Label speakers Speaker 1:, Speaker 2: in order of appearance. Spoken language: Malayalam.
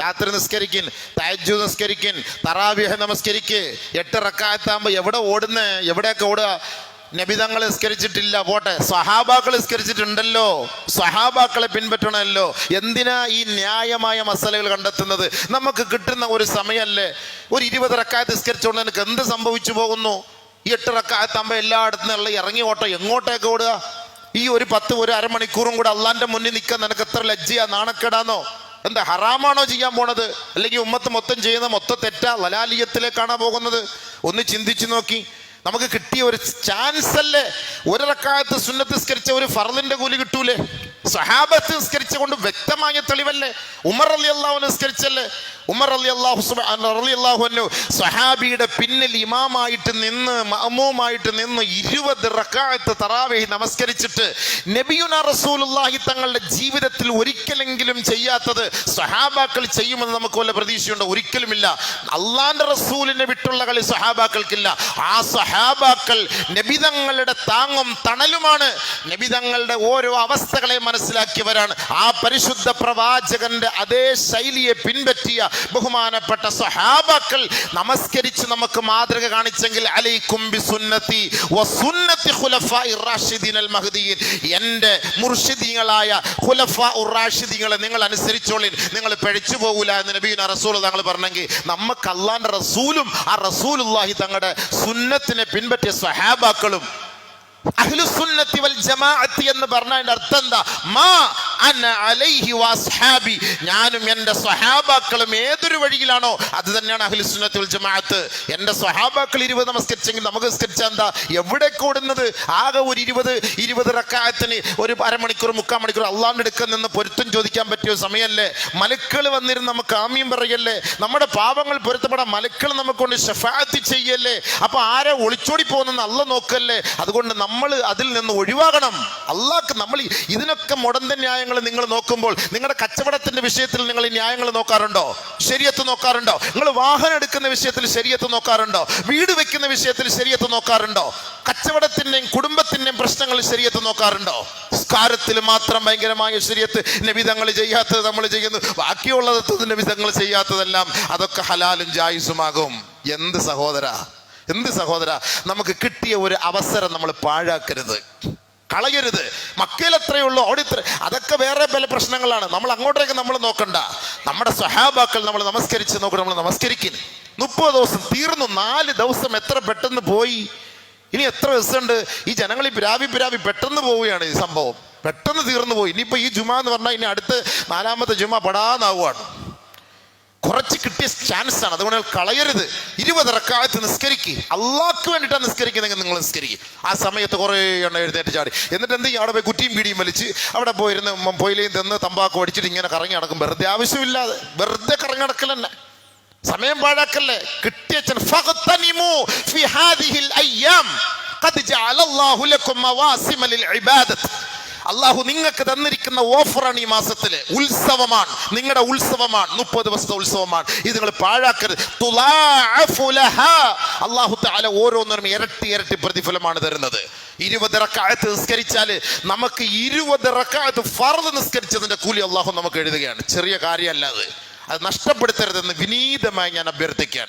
Speaker 1: രാത്രി നിസ്കരിക്കിൻ, തഹജ്ജുദ് നിസ്കരിക്കിൻ, തറാവീഹ് നമസ്കരിക്ക്. 8 റക്അത്താകുമ്പോൾ എവിടെ ഓടുന്നേ? എവിടെയൊക്കെ ഓടുക? നബിതങ്ങൾ നിസ്കരിച്ചിട്ടില്ല പോട്ടെ, സ്വഹാബാക്കൾ നിസ്കരിച്ചിട്ടുണ്ടല്ലോ, സ്വഹാബാക്കളെ പിൻപറ്റണമല്ലോ. എന്തിനാ ഈ ന്യായമായ മസലകൾ കണ്ടെത്തുന്നത്? നമുക്ക് കിട്ടുന്ന ഒരു സമയമല്ലേ. ഒരു 20 റക്അത്ത് നിസ്കരിച്ചുകൊണ്ട് എനിക്ക് എന്ത് സംഭവിച്ചു പോകുന്നു? ഈ 8 റക്അത്താകുമ്പോൾ എല്ലായിടത്തു നിന്നുള്ള ഇറങ്ങി ഓട്ടോ, എങ്ങോട്ടേക്ക് ഓടുക? ഈ ഒരു 10 ഒരു അരമണിക്കൂറും കൂടെ അള്ളാന്റെ മുന്നിൽ നിൽക്കാൻ നിനക്ക് എത്ര ലജ്ജയാ, നാണക്കേടാന്നോ? എന്താ ഹറാമാണോ ചെയ്യാൻ പോണത്? അല്ലെങ്കിൽ ഉമ്മത്ത് മൊത്തം ചെയ്യുന്ന മൊത്തം തെറ്റാ, ലലാലിയത്തിലേക്കാണോ പോകുന്നത്? ഒന്ന് ചിന്തിച്ചു നോക്കി. നമുക്ക് കിട്ടിയ ഒരു ചാൻസ് അല്ലേ. 1 റക്അത്ത് സുന്നത്ത് നിസ്കരിച്ച ഒരു ഫർളിന്റെ കൂലി കിട്ടൂലേ? സ്വഹാബത്ത് നിസ്കരിച്ച കൊണ്ട് വ്യക്തമായ തെളിവല്ലേ. ഉമർ റളിയല്ലാഹു അൻഹു നിസ്കരിച്ചല്ലേ. ഉമർ റളിയല്ലാഹു അൻഹു സ്വഹാബിയുടെ പിന്നിൽ ഇമാമായിട്ട് നിന്ന് മഅമൂമായിട്ട് നിന്ന് 20 റക്അത്ത് തറാവീഹ് നമസ്കരിച്ചിട്ട് നബിയുനാ റസൂലുള്ളാഹി തങ്ങളുടെ ജീവിതത്തിൽ ഒരിക്കലെങ്കിലും ചെയ്യാത്തത് സ്വഹാബാക്കൾ ചെയ്യുമെന്ന് നമുക്ക് വല്ല പ്രതീക്ഷയുണ്ടോ? ഒരിക്കലുമില്ല. അള്ളാന്റെ റസൂലിനെ വിട്ടുള്ള കളി സ്വഹാബാക്കൾക്കില്ല. ആ സ്വഹാബാക്കൾ നബിതങ്ങളുടെ താങ്ങും തണലുമാണ്. നബിതങ്ങളുടെ ഓരോ അവസ്ഥകളെ മനസ്സിലാക്കിയവരാണ്. ആ പരിശുദ്ധ പ്രവാചകന്റെ അതേ ശൈലിയെ പിൻപറ്റിയ ബഹുമാനപ്പെട്ട സ്വഹാബാക്കൾ നമസ്കരിച്ച് നമുക്ക് മാതൃക കാണിച്ചെങ്കിൽ അലൈക്കും ബിസുന്നതി വസുന്നതി ഖുലഫാഇർ റാഷിദീനൽ മഹ്ദിയീൻ, എൻ്റെ മുർഷിദീങ്ങളായ ഖുലഫാഉർ റാഷിദീങ്ങളെ നിങ്ങൾ അനുസരിച്ചോളിൻ, നിങ്ങൾ പിഴച്ചു പോകൂല എന്ന് നബിയുനാ റസൂൽ തങ്ങൾ പറഞ്ഞെങ്കിൽ നമുക്ക് അല്ലാഹുവിന്റെ റസൂലും ആ റസൂലുള്ളാഹി തങ്ങളുടെ സുന്നത്തിനെ പിൻപറ്റിയ സ്വഹാബാക്കളും അഹ്ലുസുന്നത്തി വൽ ജമാഅത്തി എന്ന് പറഞ്ഞതിന്റെ അർത്ഥം എന്താ? മാ അന അലൈഹി വസ്ഹാബി, ഞാനും എൻ്റെ സ്വഹാബാക്കളും ഏതൊരു വഴിയിലാണോ അത് തന്നെയാണ് അഹ്ലുസുന്നത്തി വൽ ജമാഅത്ത്. എൻ്റെ സ്വഹാബാക്കൾ 20 നമസ്കരിച്ചെങ്കിൽ നമുക്ക് നിസ്കരിച്ചാൽ എന്താ? എവിടെ കൂടുന്നത്? ആകെ ഒരു 20 റക്അത്തിന് ഒരു അരമണിക്കൂർ 3/4 മണിക്കൂർ അള്ളാഹിന്റെ അടുക്കൽ നിന്ന് പൊരുത്തം ചോദിക്കാൻ പറ്റിയ സമയമല്ലേ. മലക്കുകൾ വന്നിരുന്ന് നമുക്ക് ആമീൻ പറയല്ലേ. നമ്മുടെ പാപങ്ങൾ പൊരുത്തപ്പെടാൻ മലക്കുകൾ നമുക്ക് കൊണ്ട് ശഫാഅത്ത് ചെയ്യല്ലേ. അപ്പൊ ആരെ ഒളിച്ചോടി പോകുന്നെന്ന് അള്ളാഹ് നോക്കല്ലേ. അതുകൊണ്ട് നമ്മൾ അതിൽ നിന്ന് ഒഴിവാകണം. അള്ളാഹ്ക്ക് നമ്മൾ ഇതിനൊക്കെ മുടന്ത ന്യായങ്ങൾ നിങ്ങൾ നോക്കുമ്പോൾ നിങ്ങളുടെ കച്ചവടത്തിന്റെ വിഷയത്തിൽ നിങ്ങൾ ഈ ന്യായങ്ങൾ നോക്കാറുണ്ടോ? ശരീഅത്ത് നോക്കാറുണ്ടോ? നിങ്ങൾ വാഹനം എടുക്കുന്ന വിഷയത്തിൽ ശരീഅത്ത് നോക്കാറുണ്ടോ? വീട് വെക്കുന്ന വിഷയത്തിൽ ശരീഅത്ത് നോക്കാറുണ്ടോ? കച്ചവടത്തിന്റെയും കുടുംബത്തിന്റെയും പ്രശ്നങ്ങൾ ശരീഅത്ത് നോക്കാറുണ്ടോ? സംസ്കാരത്തിൽ മാത്രം ഭയങ്കരമായ ശരീഅത്ത് നബിതങ്ങൾ ചെയ്യാത്തത് നമ്മൾ ചെയ്യുന്നു, ബാക്കിയുള്ളത് നബിതങ്ങൾ ചെയ്യാത്തതെല്ലാം അതൊക്കെ ഹലാലും ജായിസുമാകും. എന്ത് സഹോദര, നമുക്ക് കിട്ടിയ ഒരു അവസരം നമ്മൾ പാഴാക്കരുത്, കളയരുത്. മക്കയിൽ എത്രയുള്ളൂ ഓടിത്ര, അതൊക്കെ വേറെ പല പ്രശ്നങ്ങളാണ്. നമ്മൾ അങ്ങോട്ടേക്ക് നമ്മൾ നോക്കണ്ട. നമ്മുടെ സ്വഹാബാക്കൾ നമ്മൾ നമസ്കരിച്ച് നോക്കണം. നമ്മൾ നമസ്കരിക്കും. 30 ദിവസം തീർന്നു. 4 ദിവസം എത്ര പെട്ടെന്ന് പോയി. ഇനി എത്ര ദിവസമുണ്ട്? ഈ ജനങ്ങൾ ഈ പിരാവി പെട്ടെന്ന് പോവുകയാണ്. ഈ സംഭവം പെട്ടെന്ന് തീർന്നു പോയി. ഇനിയിപ്പോ ഈ ജുമാ എന്ന് പറഞ്ഞാൽ ഇനി അടുത്ത് 4ാമത്തെ ജുമാ പെടാന്നാവുകയാണ്. കുറച്ച് കിട്ടിയ ചാൻസ് ആണ്, അതുകൊണ്ട് കളയരുത്. 20 റക്അത്ത് നിസ്കരിക്കുക. അള്ളാഹ്ക്ക് വേണ്ടിയിട്ടാണ് നിസ്കരിക്കുന്നെങ്കിൽ നിങ്ങൾ നിസ്കരിക്കുക. ആ സമയത്ത് കുറേ എണ്ണം എഴുന്നേറ്റ് ചാടി എന്നിട്ട് എന്ത് ചെയ്യും? അവിടെ പോയി കുറ്റിയും പീടിയും വലിച്ച് അവിടെ പോയിരുന്ന് പൊയിലയും തിന്ന് തമ്പാക്കും അടിച്ചിട്ട് ഇങ്ങനെ കറങ്ങി നടക്കും. വെറുതെ ആവശ്യമില്ലാതെ വെറുതെ കറങ്ങി നടക്കൽ തന്നെ, സമയം പാഴാക്കല്ലേ. കിട്ടിയ അള്ളാഹു നിങ്ങൾക്ക് തന്നിരിക്കുന്ന ഓഫറാണ്. ഈ മാസത്തില് ഉത്സവമാണ്, നിങ്ങളുടെ ഉത്സവമാണ്, 30 ദിവസത്തെ ഉത്സവമാണ്. ഇത് നിങ്ങൾ പാഴാക്കരുത്. അള്ളാഹു തആല ഓരോന്നിനും ഇരട്ടി പ്രതിഫലമാണ് തരുന്നത്. 20 റക്അത്ത് നിസ്കരിച്ചാൽ നമുക്ക് 20 റക്അത്ത് ഫർദ് നിസ്കരിച്ചതിന്റെ കൂലി അള്ളാഹു നമുക്ക് എഴുതുകയാണ്. ചെറിയ കാര്യമല്ല അത്. അത് നഷ്ടപ്പെടുത്തരുതെന്ന് വിനീതമായി ഞാൻ അഭ്യർത്ഥിക്കുകയാണ്.